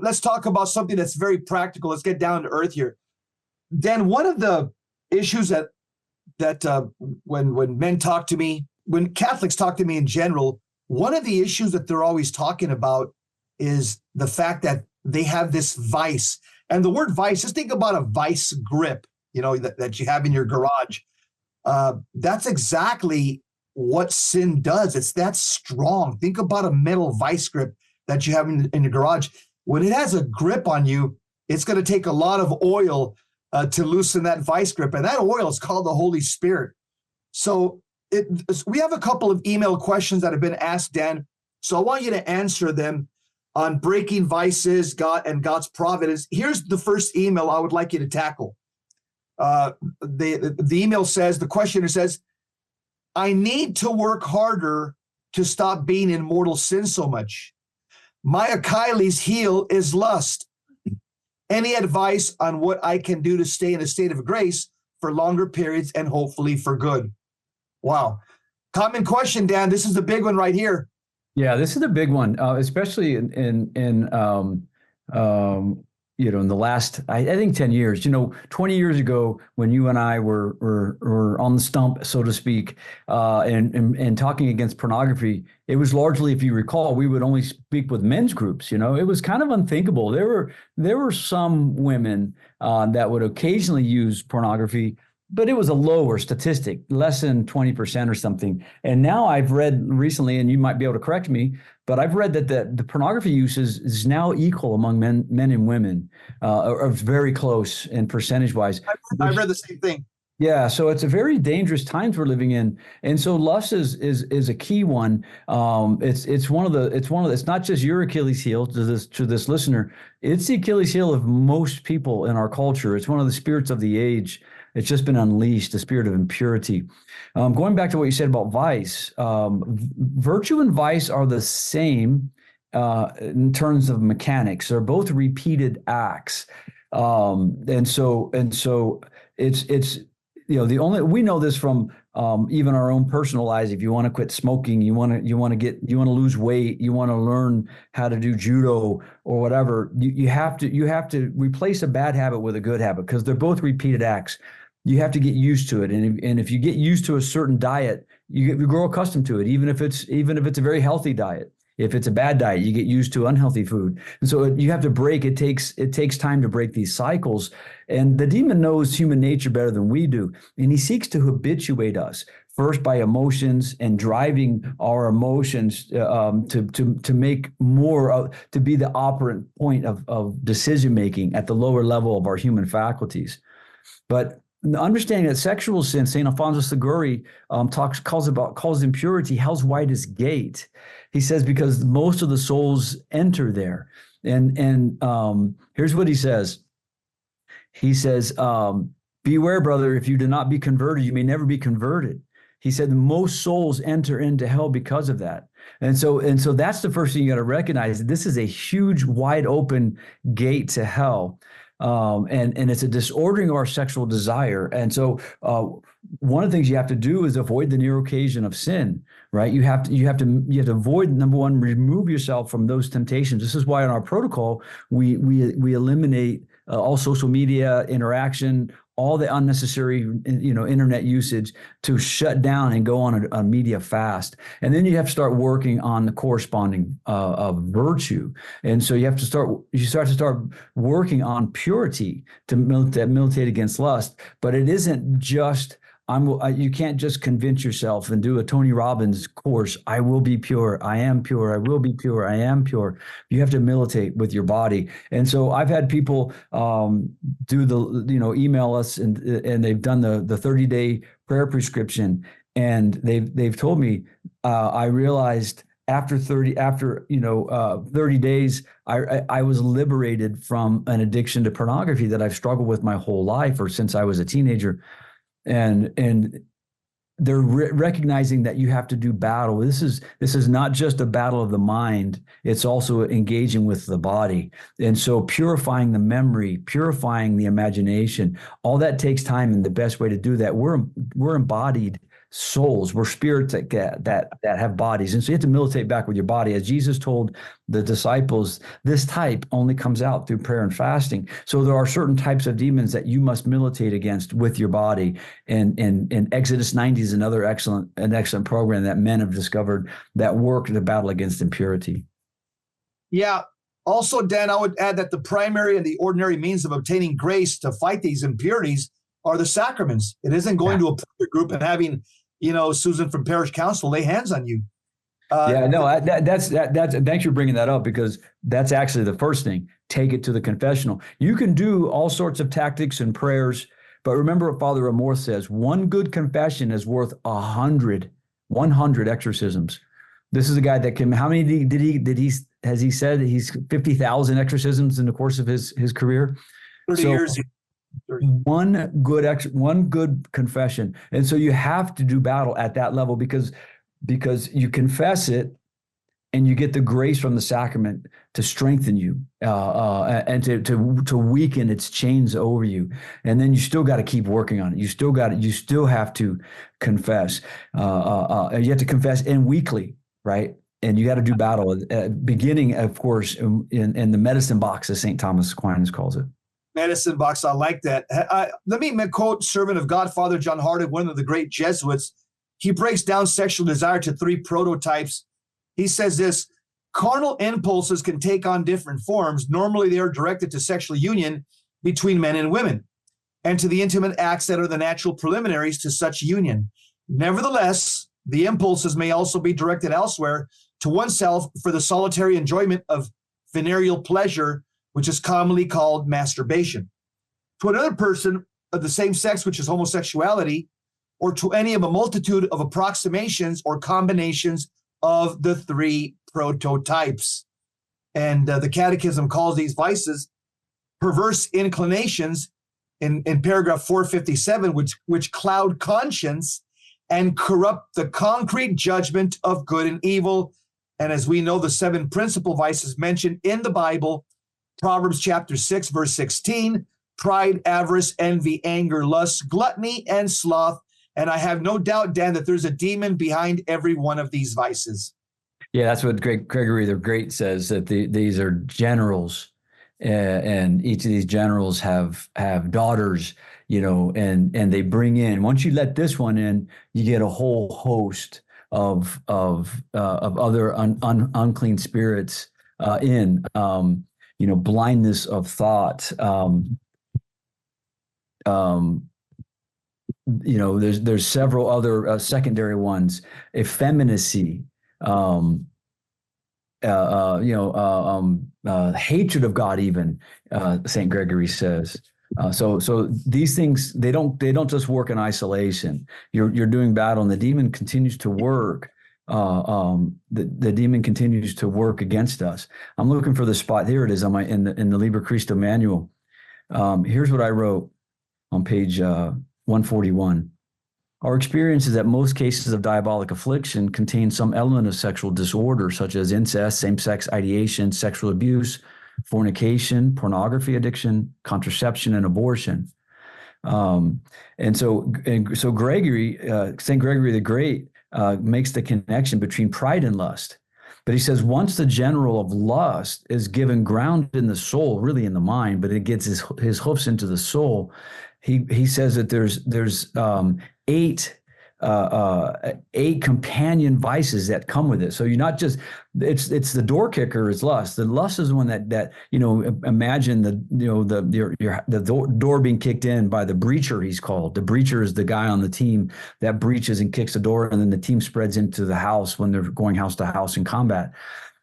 let's talk about something that's very practical. Let's get down to earth here. Dan, one of the issues that when men talk to me, when Catholics talk to me in general, one of the issues that they're always talking about is the fact that they have this vice. And the word vice, just think about a vice grip, that you have in your garage. That's exactly what sin does. It's that strong. Think about a metal vice grip that you have in your garage. When it has a grip on you, it's going to take a lot of oil to loosen that vice grip. And that oil is called the Holy Spirit. So we have a couple of email questions that have been asked, Dan. So I want you to answer them on breaking vices, God and God's providence. Here's the first email I would like you to tackle. The email says, the questioner says, I need to work harder to stop being in mortal sin so much. My Achilles heel is lust. Any advice on what I can do to stay in a state of grace for longer periods and hopefully for good? Wow. Common question, Dan. This is the big one right here. Yeah, this is a big one, especially in the last, I think 10 years, 20 years ago when you and I were on the stump, so to speak, and talking against pornography, it was largely, if you recall, we would only speak with men's groups. It was kind of unthinkable. There were some women that would occasionally use pornography, but it was a lower statistic, less than 20% or something. And now I've read recently, and you might be able to correct me, but I've read that the pornography use is now equal among men and women, or very close in percentage-wise. I read the same thing. Yeah, so it's a very dangerous times we're living in, and so lust is a key one. It's not just your Achilles heel to this listener. It's the Achilles heel of most people in our culture. It's one of the spirits of the age. It's just been unleashed, the spirit of impurity. Going back to what you said about vice, virtue and vice are the same in terms of mechanics. They're both repeated acts, and so it's we know this from even our own personal lives. If you want to quit smoking, you want to lose weight, you want to learn how to do judo or whatever, you have to replace a bad habit with a good habit because they're both repeated acts. You have to get used to it, and if you get used to a certain diet, you grow accustomed to it, even if it's a very healthy diet. If it's a bad diet, you get used to unhealthy food, and so you have to break. It takes time to break these cycles, and the demon knows human nature better than we do, and he seeks to habituate us first by emotions and driving our emotions to make more to be the operant point of decision making at the lower level of our human faculties, but. Understanding that sexual sin, St. Alphonsus Liguori calls impurity hell's widest gate. He says because most of the souls enter there, and here's what he says. He says, "Beware, brother, if you do not be converted, you may never be converted." He said most souls enter into hell because of that, and so that's the first thing you got to recognize. This is a huge, wide open gate to hell. And it's a disordering of our sexual desire. And so one of the things you have to do is avoid the near occasion of sin, right? You have to avoid, number one, remove yourself from those temptations. This is why in our protocol, we eliminate all social media interaction, all the unnecessary, internet usage, to shut down and go on a media fast. And then you have to start working on the corresponding virtue. And so you start to start working on purity to militate against lust. But it isn't just, you can't just convince yourself and do a Tony Robbins course. I will be pure. I am pure. I will be pure. I am pure. You have to militate with your body. And so I've had people email us and they've done the 30-day prayer prescription. And they've told me, I realized after 30 days, I was liberated from an addiction to pornography that I've struggled with my whole life or since I was a teenager. And they're recognizing that you have to do battle. This is not just a battle of the mind. It's also engaging with the body. And so purifying the memory, purifying the imagination, all that takes time. And the best way to do that, we're embodied souls. We're spirits that have bodies. And so you have to militate back with your body. As Jesus told the disciples, this type only comes out through prayer and fasting. So there are certain types of demons that you must militate against with your body. And Exodus 90 is another excellent program that men have discovered that work to battle against impurity. Yeah. Also, Dan, I would add that the primary and the ordinary means of obtaining grace to fight these impurities are the sacraments. It isn't going to a prayer group and having, Susan from Parish Council lay hands on you. That's thanks for bringing that up, because that's actually the first thing. Take it to the confessional. You can do all sorts of tactics and prayers, but remember what Father Amor says: one good confession is worth 100 exorcisms. This is a guy that can. How many has he said that he's 50,000 exorcisms in the course of his career? 30 years. 30. One good confession, and so you have to do battle at that level because you confess it, and you get the grace from the sacrament to strengthen you and to weaken its chains over you. And then you still got to keep working on it. You still have to confess. You have to confess and weekly, right? And you got to do battle, beginning, of course, in the medicine box, as St. Thomas Aquinas calls it. Medicine box, I like that. Let me quote servant of God, Father John Harding, one of the great Jesuits. He breaks down sexual desire to 3 prototypes. He says this: carnal impulses can take on different forms. Normally, they are directed to sexual union between men and women, and to the intimate acts that are the natural preliminaries to such union. Nevertheless, the impulses may also be directed elsewhere, to oneself, for the solitary enjoyment of venereal pleasure, which is commonly called masturbation. To another person of the same sex, which is homosexuality, or to any of a multitude of approximations or combinations of the 3 prototypes. And the Catechism calls these vices perverse inclinations in paragraph 457, which cloud conscience and corrupt the concrete judgment of good and evil. And as we know, the 7 principal vices mentioned in the Bible, Proverbs chapter 6, verse 16, pride, avarice, envy, anger, lust, gluttony, and sloth. And I have no doubt, Dan, that there's a demon behind every one of these vices. Yeah, that's what Gregory the Great says, that these are generals, and each of these generals have daughters, and they bring in. Once you let this one in, you get a whole host of other unclean spirits in. Blindness of thought. There's several other secondary ones. Effeminacy, hatred of God, even Saint Gregory says. So these things, they don't just work in isolation. You're doing battle, and the demon continues to work. The demon continues to work against us. I'm looking for the spot. Here it is in the Liber Christo manual. Here's what I wrote on page 141. Our experience is that most cases of diabolic affliction contain some element of sexual disorder, such as incest, same-sex ideation, sexual abuse, fornication, pornography addiction, contraception, and abortion. So Gregory, St. Gregory the Great, makes the connection between pride and lust. But he says once the general of lust is given ground in the soul, really in the mind, but it gets his hoofs into the soul, he says that there's 8 companion vices that come with it. So you're not just, it's the door kicker is lust. The lust is the one that imagine the door being kicked in by the breacher, he's called. The breacher is the guy on the team that breaches and kicks the door, and then the team spreads into the house when they're going house to house in combat.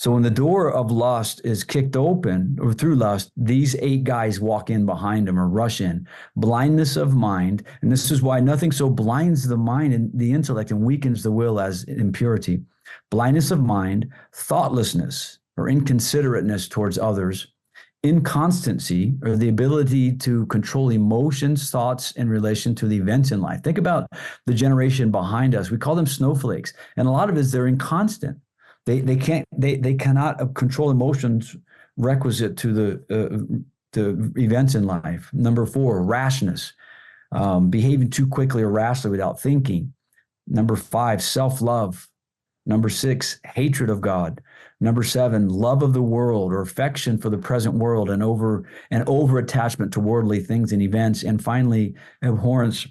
So when the door of lust is kicked open, or through lust, these 8 guys walk in behind him or rush in. Blindness of mind, and this is why nothing so blinds the mind and the intellect and weakens the will as impurity. Blindness of mind, thoughtlessness or inconsiderateness towards others, inconstancy, or the ability to control emotions, thoughts in relation to the events in life. Think about the generation behind us. We call them snowflakes, and a lot of it is they're inconstant. They cannot control emotions requisite to the events in life. Number 4, rashness, behaving too quickly or rashly without thinking. Number 5, self-love. Number 6, hatred of God. Number 7, love of the world or affection for the present world and over attachment to worldly things and events. And finally, abhorrence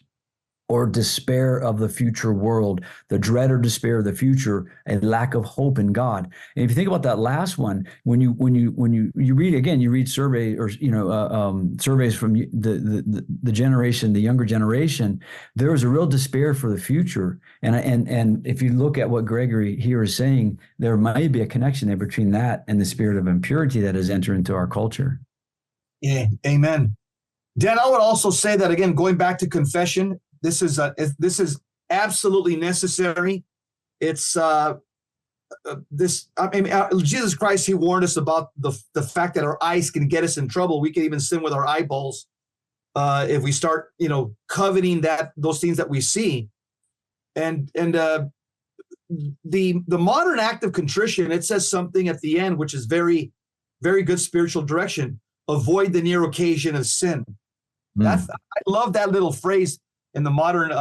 or despair of the future world, the dread or despair of the future, a lack of hope in God. And if you think about that last one, when you read again, you read survey or surveys from the generation, the younger generation, there is a real despair for the future. And if you look at what Gregory here is saying, there might be a connection there between that and the spirit of impurity that has entered into our culture. Yeah, amen. Dan, I would also say that again, going back to confession, this is absolutely necessary. It's Jesus Christ, he warned us about the fact that our eyes can get us in trouble. We can even sin with our eyeballs if we start, coveting those things that we see. And the modern act of contrition, it says something at the end which is very, very good spiritual direction. Avoid the near occasion of sin. I love that little phrase in the modern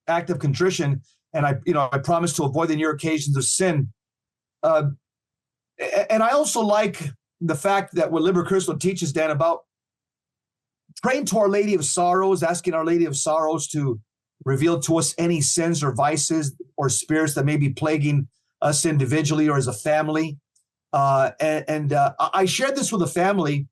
act of contrition, and I promise to avoid the near occasions of sin. And I also like the fact that what Liber Crystal teaches, Dan, about praying to Our Lady of Sorrows, asking Our Lady of Sorrows to reveal to us any sins or vices or spirits that may be plaguing us individually or as a family. I shared this with a family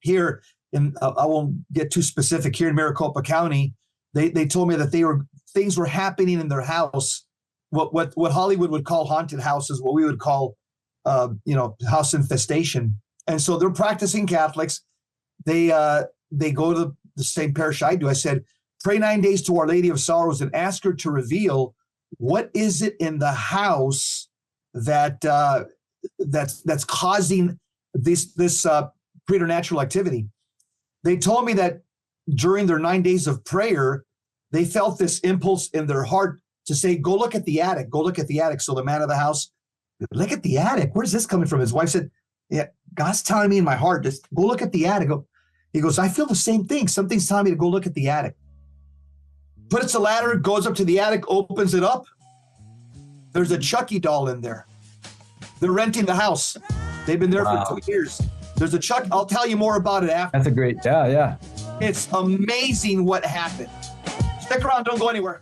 here in, I won't get too specific, here in Maricopa County. They told me that things were happening in their house, what Hollywood would call haunted houses, what we would call, house infestation. And so they're practicing Catholics. They go to the same parish I do. I said, pray 9 days to Our Lady of Sorrows and ask her to reveal what is it in the house that's causing this preternatural activity. They told me that during their 9 days of prayer, they felt this impulse in their heart to say, go look at the attic, go look at the attic. So the man of the house, look at the attic. Where's this coming from? His wife said, yeah, God's telling me in my heart, just go look at the attic. He goes, I feel the same thing. Something's telling me to go look at the attic. Puts a ladder, goes up to the attic, opens it up. There's a Chucky doll in there. They're renting the house. They've been there for 2 years. There's a Chuck. I'll tell you more about it after. That's a great, yeah. It's amazing what happened. Stick around. Don't go anywhere.